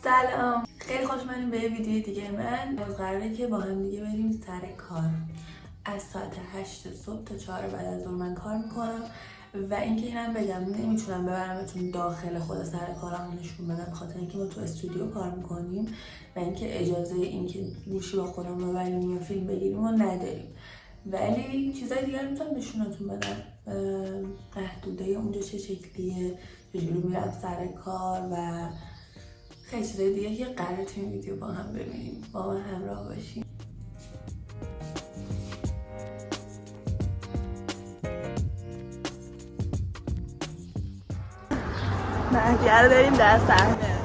سلام، خیلی خوش اومدین به ویدیو دیگه. من قراره که با هم دیگه بریم سر کار. از ساعت 8 صبح تا 4 بعد از ظهر من کار میکنم و اینکه اینم بگم نمیتونم ببرمتون داخل خود سر کارم نشون بدم، بخاطر اینکه ما تو استودیو کار میکنیم و اینکه اجازه اینکه گوشی با خودم ببریم یا فیلم بگیریم و نداریم، ولی چیزای دیگر میتونم نشونتون بدم. محدوده اونجا چه شکلیه، چجوری میرم سر کار و خیلی چیزای دیگه که قراره تو این ویدیو با هم ببینیم. با من همراه باشیم. مهدیه رو داریم در صحنه.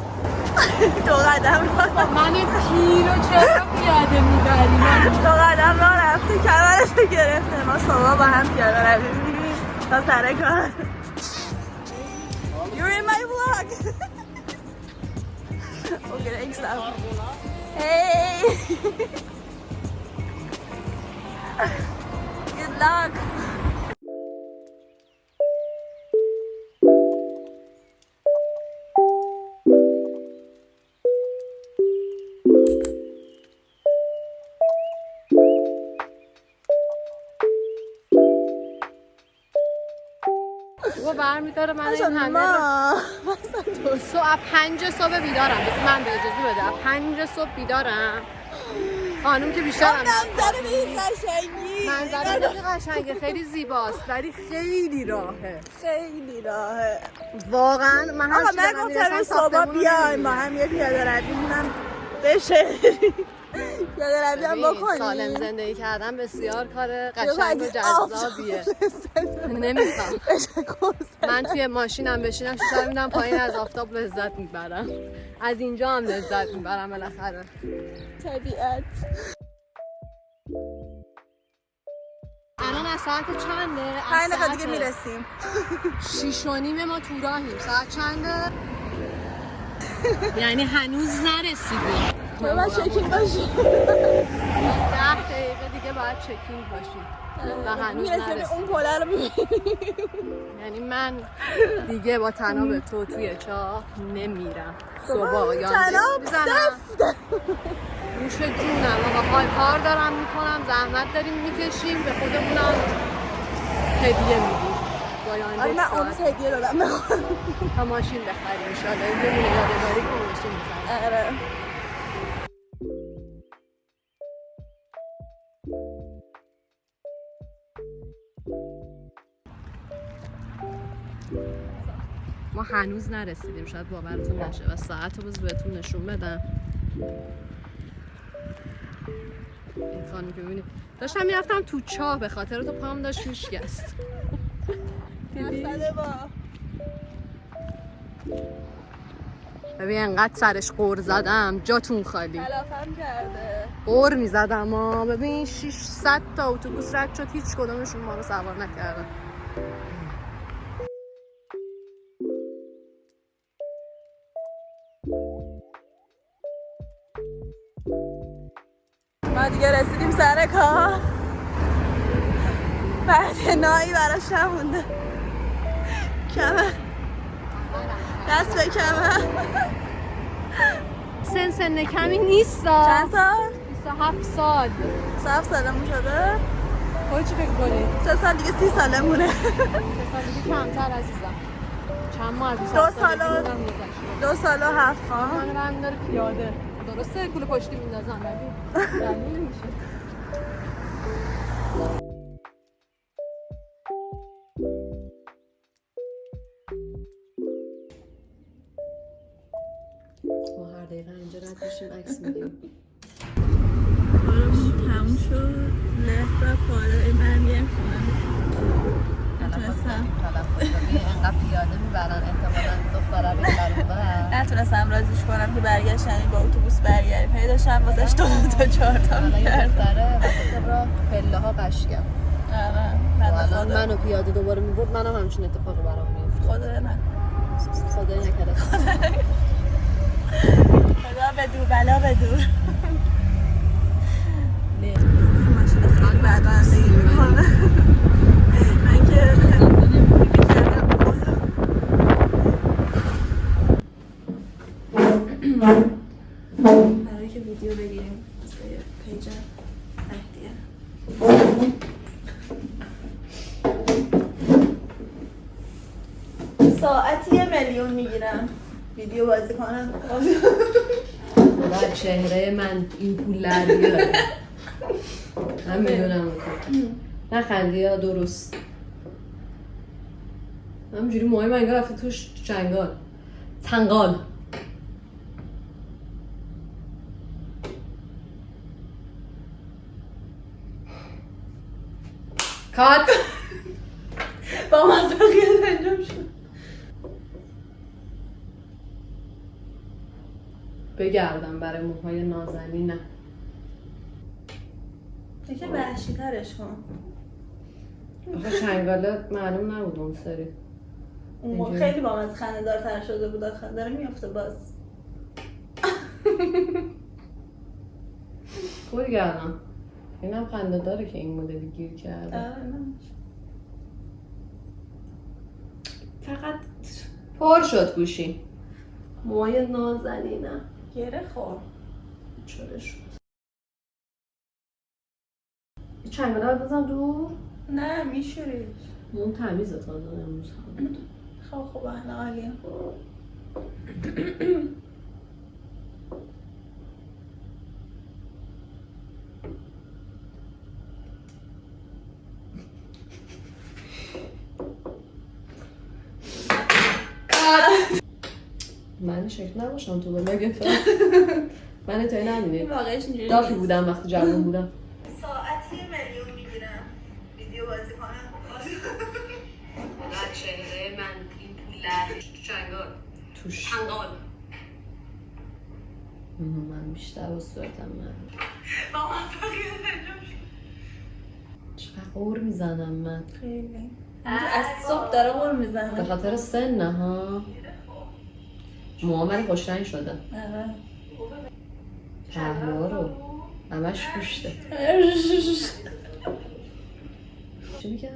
دو قدم من پیرو چرا پیاده میبری؟ دو قدم راه رفته کمرش رو گرفته. ما صبح با هم پیاده روی میریم تا سر کار. You're in my vlog. Okay, thanks love. Hey. Good luck. بابا برمیداره من این همه صبح 5 صبح بیدارم. بس من به اجازه بده 5 صبح بیدارم. خانم که بیشترم منظره به این قشنگی. منظره خیلی قشنگه، خیلی زیباست ولی خیلی راهه. خیلی راهه واقعا من آقا من گفتم صبح بیایم با هم یه پیاده روی مونم بشه. پیاده روی هم بکنیم. سالم زندگی کردن بسیار کار قشنگ و جذابیه. نمیخوام من توی ماشینم بشینم شیشه میدم پایین از آفتاب لذت میبرم. از اینجا هم لذت میبرم بالاخره. طبیعت. الان از ساعت چنده؟ 5 دقیقه دیگه میرسیم. 6:30 ما تو راهیم. ساعت چنده؟ یعنی هنوز نرسیدیم. باید چکین باشیم. 10 دقیقه دیگه باید چکین باشیم و هنوز نرسیدیم. اون پله رو ببینیم. یعنی من دیگه با تناب تو توی چاه نمیرم. صبح یا میزنم نوش جونم. آقا کار دارم میکنم، زحمت داریم میکشیم، به خودمونم هدیه میدیم. آره من اون روز هدیه دادم بخورم تا ماشین بخریم انشالله. یه دونه یادگاری که ماشین بخریم. آره ما هنوز نرسیدیم، شاید باورتون نشه و ساعت رو بهتون نشون بدم. این خانم که ببینید داشتم میرفتم تو چاه به خاطر تو پام داشت میشکست. ببین انقدر سرش قور زدم جاتون خالی. تلافم کرده. قور میزدم ها. ببین 600 تا اتوبوس رد شد، هیچ کدومشون ما رو سوار نکردن. ما دیگه رسیدیم سر کار. بعد نایی براش نمونده. کمر دست به کمر. سن کمی نیست. چند سال؟ 27 سال. 7 سالمون شده؟ خود چی فکر کنی؟ 3 سال دیگه 30 سالمونه. 3 سال دیگه کمتر عزیزم. چند ماه 2 سال و 7 ماه. من برمی داره پیاده. درسته کوله پشتی میندازم ولی دلیل میشه. ما هر دقیقه اینجا رد بشیم عکس میگیم. کارمون تموم شد. له و پاره من میرم خونم. اینقدر پیاده میبرن احتمالا دختره بگرم. نتونستم رازیش کنم که برگشتن با اتوبوس برگردیم. پیداشم واسش 2 تا 4 تا میکردم. دختره وسط راه پله ها قشگم. آره منو پیاده دوباره میبرد منم همچین اتفاقی برام میفته. خدا نه. خدای نکرده. خدا بدور بلا بدور. ماشین خیلی بعد رانندگی میکنه. من که کردم ساعتی 1,000,000 میگیرم ویدیو بازی کنم. و چهره من این پول در بیاره. من میدونم اون نخندی یا درست. همینجوری موهای من انگار رفته توش چنگال تنگال. کات با موفقیت انجام شد. بگردم برای موهای نازنینم. یکی وحشی ترش کن. آخه چنگاله معلوم نبود اون سری. اون موقع خیلی با من خنده دارتر شده بود. آخه داره میافته باز. کل گردم اینم خنده داره که این مدلی گیر کرده. فقط پر شد گوشی. موهای نازنینم گره خور. چرا شد؟ چنگاله رو بزن دور؟ نه میشوریش. اون تمیزه تازه امروز هم. خب خوبه عالیه. من شکل نباشم تو بلاگت. من توی نبینید واقعش اینجوری دافی بودم وقتی جوان بودم. ساعتی 1,000,000 میگیرم ویدیو بازی کنم. و چهره من این پول در چنگال توش چنگال. من بیشتر با صورتم من با موفقیت انجام شد. چقدر قور میزنم من. خیلی از صبح داره قول به میزنه. خاطر سن ها موامل خوشرنگ شده. آره. پهلوها رو همش گوشته. چی میگم؟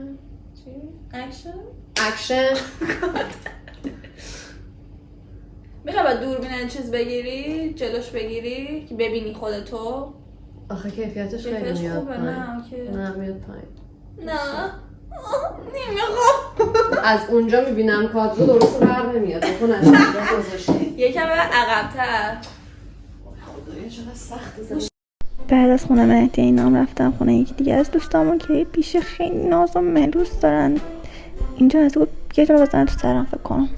چی؟ اکشن؟ اکشن. میخوای با دوربین چیز بگیری؟ جلوش بگیری که ببینی خودتو؟ آخه کیفیتش خیلی کیفیتش میاد خوبه. پایین. نه اوکی. نه میاد پایین. نه نمیخوام. از اونجا میبینم کادر درست بر نمیاد. بکن از اونجا گذاشتی. یکم عقب‌تر. خدایا چقدر سخت زندگی. بعد از خونه مهدی اینام رفتم خونه یکی دیگه از دوستامون که پیش خیلی ناز و ملوس دارن. اینجا از او یه جا بزنن تو سرم فکر کنم.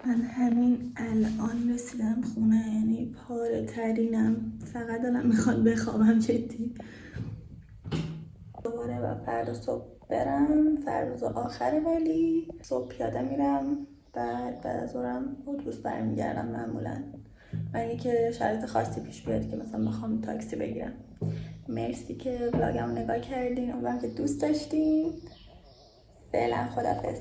من همین الان رسیدم خونه، یعنی پاره ترینم، فقط دلم میخواد بخوابم جدی. دوباره و فردا صبح برم، فردا آخره ولی صبح پیاده میرم، بعد از ظهرم اتوبوس برمیگردم معمولا، مگه که شرایط خاصی پیش بیاد که مثلا بخوام تاکسی بگیرم. مرسی که ولاگمو نگاه کردین، امیدوارم که دوست داشتین. فعلا خدافظ.